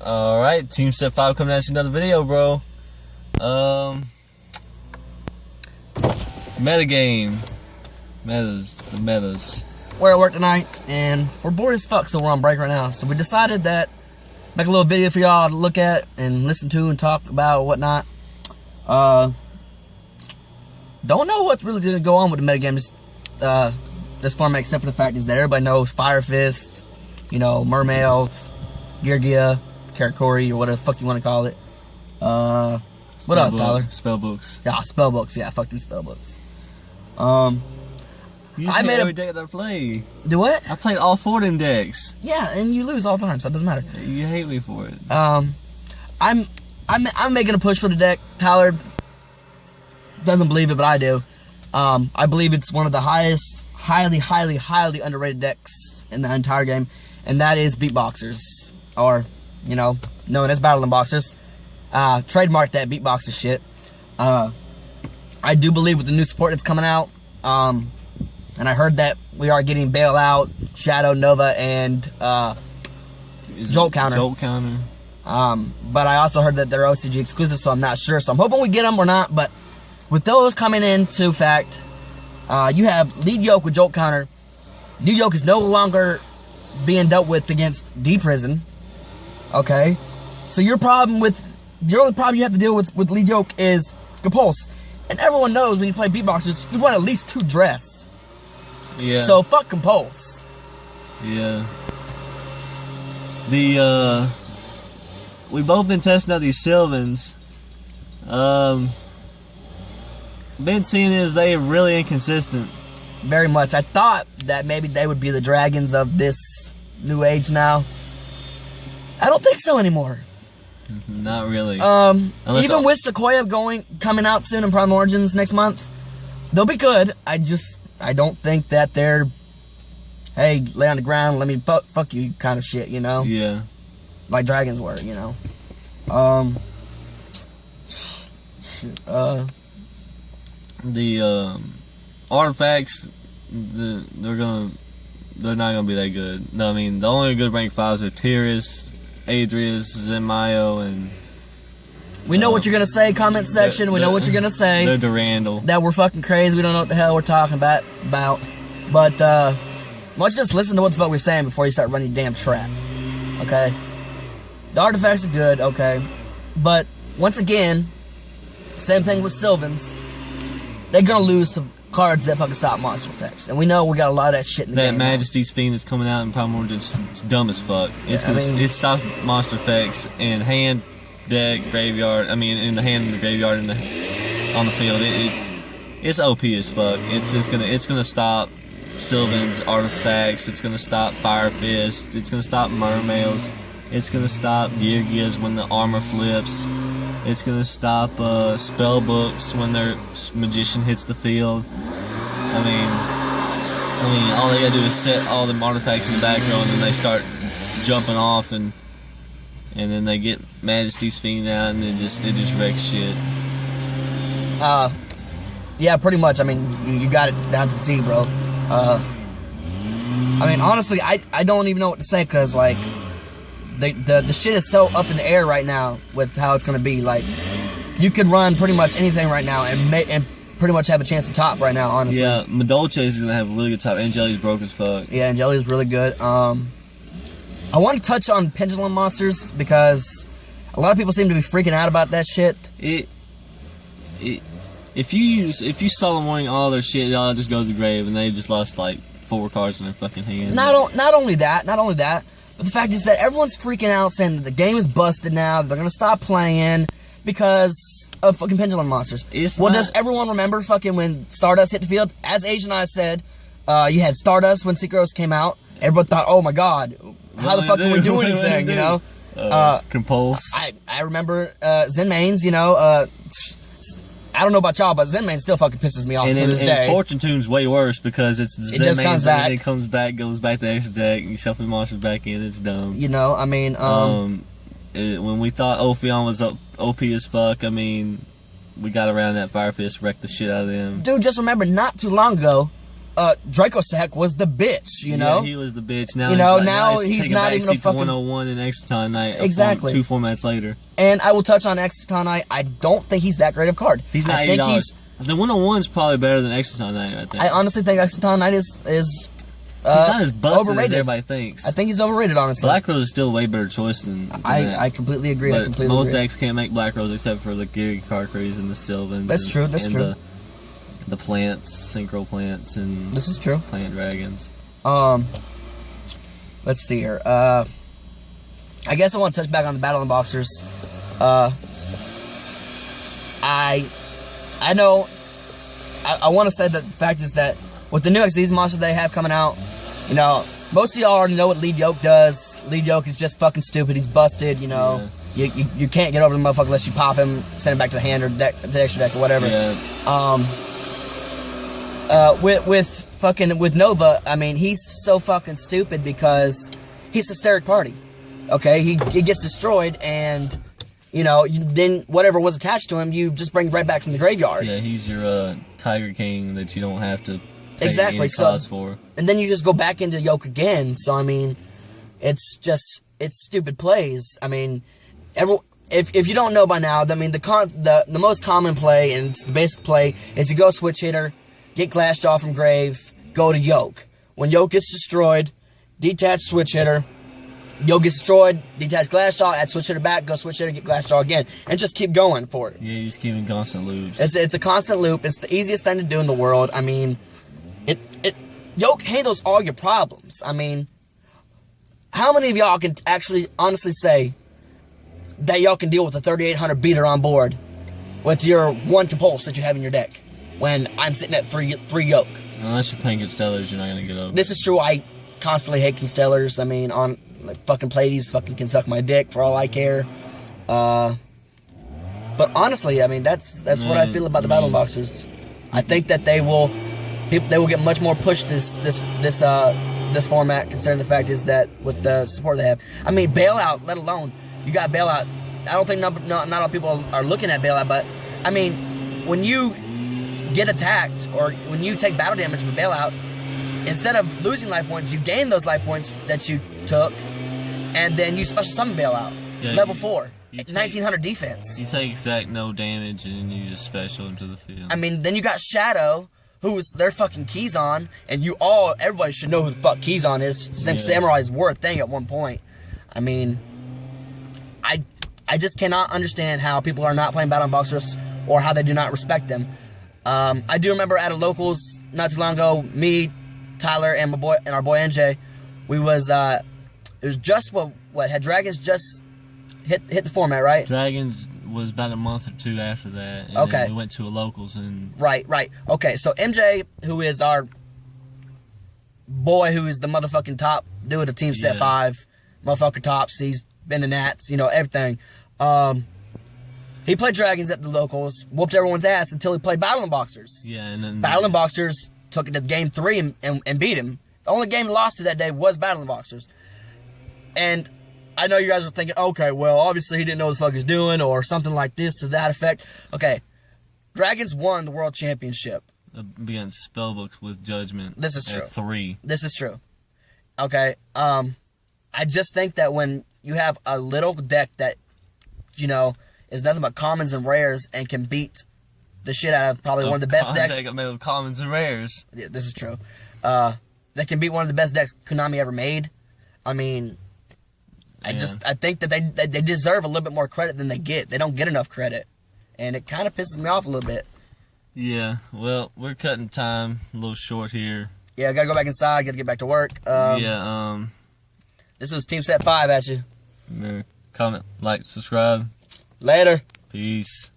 Alright, Team Set 5 coming at you another video, bro. Metagame. The metas. We're at work tonight, and we're bored as fuck, so we're on break right now. So we decided that make a little video for y'all to look at and listen to and talk about and whatnot. Don't know what's really gonna go on with the metagame this format, except for the fact is that everybody knows Fire Fist, you know, Mermails, Geargia, Karakuri, or whatever the fuck you want to call it. What else, Tyler? Spellbooks. Yeah, spellbooks. Yeah, fuck these spellbooks. You just made every deck that I play. Do what? I played all 4 of them decks. Yeah, and you lose all the time, so it doesn't matter. You hate me for it. I'm making a push for the deck. Tyler doesn't believe it, but I do. I believe it's one of the highly underrated decks in the entire game, and that is Beatboxers, or, you know, known as Battling Boxers. Trademark that Beatboxer shit. I do believe with the new support that's coming out, and I heard that we are getting Bailout, Shadow, Nova, and Jolt Counter. Jolt Counter. But I also heard that they're OCG exclusive, so I'm not sure. So I'm hoping we get them or not. But with those coming into fact, you have Lead Yoke with Jolt Counter. Lead Yoke is no longer being dealt with against D-Prison. Okay? So the only problem you have to deal with Lead Yoke is Compulse. And everyone knows when you play Beatboxers, you run at least 2 Dress. Yeah. So fuck Compulse. Yeah. We've both been testing out these Sylvans. Been seeing is they're really inconsistent. Very much. I thought that maybe they would be the dragons of this new age now. I don't think so anymore. Not really. Even with Sequoia coming out soon in Prime Origins next month, they'll be good. I don't think that they're, hey, lay on the ground, let me fuck you kind of shit, you know? Yeah. Like dragons were, you know? The artifacts, they're not gonna be that good. No, I mean the only good rank 5s are Tiras, Adrius, Zenmayo, and we know what you're gonna say, comment section. We know what you're gonna say. They're Durandal. That we're fucking crazy. We don't know what the hell we're talking about. But let's just listen to what the fuck we're saying before you start running your damn trap. Okay? The artifacts are good, okay. But once again, same thing with Sylvans. They're gonna lose to cards that fucking stop monster effects. And we know we got a lot of that shit in the game. That Majesty's Fiend that's coming out in Prime Origins is dumb as fuck. It stops monster effects in hand, deck, graveyard. I mean, in the hand, in the graveyard, on the field. It's OP as fuck. It's gonna stop Sylvan's artifacts. It's gonna stop Fire Fist. It's gonna stop Mermails. It's gonna stop Geargias when the armor flips. It's gonna stop spellbooks when their magician hits the field. I mean, all they gotta do is set all the artifacts in the back row, and then they start jumping off, and then they get Majesty's Fiend out, and it just wrecks shit. Yeah, pretty much. I mean, you got it down to the T, bro. I mean, honestly, I don't even know what to say, because, like, the shit is so up in the air right now with how it's gonna be. Like, you could run pretty much anything right now and pretty much have a chance to top right now, honestly. Yeah, Madolche is gonna have a really good top. Angeli's broke as fuck. Yeah, Angeli's really good. I want to touch on Pendulum Monsters because a lot of people seem to be freaking out about that shit. If you saw them wanting all their shit, it all just goes to the grave, and they just lost like 4 cards in their fucking hand. Not only that, but the fact is that everyone's freaking out saying that the game is busted now, they're gonna stop playing because of fucking Pendulum Monsters. Does everyone remember fucking when Stardust hit the field? As Asian Eyes said, you had Stardust when Secret came out. Everyone thought, oh my god, how the fuck can we do anything, you know? Compulse. I remember Zenmaines, you know, I don't know about y'all, but Zenmain still fucking pisses me off to this day. And Fortune Toon's way worse because it's Zenmain, just comes back. It comes back, goes back to extra deck, and you shuffle the monsters back in. It's dumb. You know, I mean, when we thought Ophion was OP as fuck, I mean, we got around that Fire Fist, wrecked the shit out of them. Dude, just remember, not too long ago, Dracossack was the bitch, you know? Yeah, he was the bitch. Now, now he's taking not back even a seat to fucking... 101 in Exciton Night. Exactly. 2 formats later. And I will touch on Exciton Night. I don't think he's that great of a card. He's not $80. The 101's probably better than Exciton Night, I think. I honestly think Exciton Night is he's not as busted overrated. as everybody thinks. I think he's overrated, honestly. Black Rose is still a way better choice than I completely agree. But most decks can't make Black Rose except for the Gary Carcraze and the Sylvan. That's true. That's true. The plants, synchro plants, and this is true. Plant dragons. Let's see here. I guess I want to touch back on the Battling Boxers. I know. I want to say that the fact is that with the new XD's monster they have coming out, you know, most of y'all already know what Lead Yoke does. Lead Yoke is just fucking stupid. He's busted, you know. Yeah. You can't get over the motherfucker unless you pop him, send him back to the hand or deck, to the extra deck or whatever. Yeah. With Nova, I mean, he's so fucking stupid because he's hysteric party. Okay, he gets destroyed and, you know, then whatever was attached to him, you just bring right back from the graveyard. Yeah, he's your Tiger King that you don't have to pay exactly any cost for. And then you just go back into Yoke again. So I mean, it's stupid plays. I mean, if you don't know by now, I mean the most common play and it's the basic play is you go switch hitter, get Glassjaw from grave, go to Yoke. When Yoke gets destroyed, detach switch hitter. Yoke gets destroyed, detach Glassjaw, add switch hitter back, go switch hitter, get Glassjaw again, and just keep going for it. Yeah, you just keep in constant loops. It's a constant loop. It's the easiest thing to do in the world. I mean, Yoke handles all your problems. I mean, how many of y'all can actually honestly say that y'all can deal with a 3800 beater on board with your 1 Compulse that you have in your deck when I'm sitting at 3 Yoke? Unless you're playing Constellars, you're not going to get over. This is true. I constantly hate Constellars. I mean, on like fucking Pleiades fucking can suck my dick for all I care. But honestly, I mean, that's what I feel about the Battling Boxers. I think that they will get much more push this format, considering the fact is that with the support they have. I mean, Bailout, let alone you got Bailout. I don't think not a lot of people are looking at Bailout, but I mean, when you get attacked or when you take battle damage with Bailout, instead of losing life points, you gain those life points that you took, and then you special summon Bailout. Yeah, level 4. 1900 defense. You take exact no damage and you just special into the field. I mean, then you got Shadow, who's their fucking Keyzon, and everybody should know who the fuck Keyzon is. Samurai's were a thing at one point. I mean, I just cannot understand how people are not playing Battling Boxers or how they do not respect them. I do remember at a locals not too long ago, me, Tyler, and our boy NJ, we was it was just what had Dragons just hit the format, right? Dragons was about a month or 2 after that. And okay. Then we went to a locals and right. Okay, so MJ, who is our boy, who is the motherfucking top dude of Team Set 5, motherfucker tops. He's been to Nats, you know, everything. He played Dragons at the locals, whooped everyone's ass until he played Battling Boxers. Yeah, and then Battling Boxers took it to game 3 and beat him. The only game he lost to that day was Battling Boxers. And I know you guys are thinking, okay, well, obviously he didn't know what the fuck he's doing or something like this to that effect. Okay, Dragons won the World Championship. Against Spellbooks with Judgment. This is true. 3. This is true. Okay, I just think that when you have a little deck that, you know, is nothing but commons and rares and can beat the shit out of probably one of the best decks. Deck made of commons and rares. Yeah, this is true. That can beat one of the best decks Konami ever made. I mean, I think that they deserve a little bit more credit than they get. They don't get enough credit, and it kind of pisses me off a little bit. Yeah, well, we're cutting time a little short here. Yeah, I gotta go back inside. Gotta get back to work. This was Team Set 5 at you. Comment, like, subscribe. Later. Peace.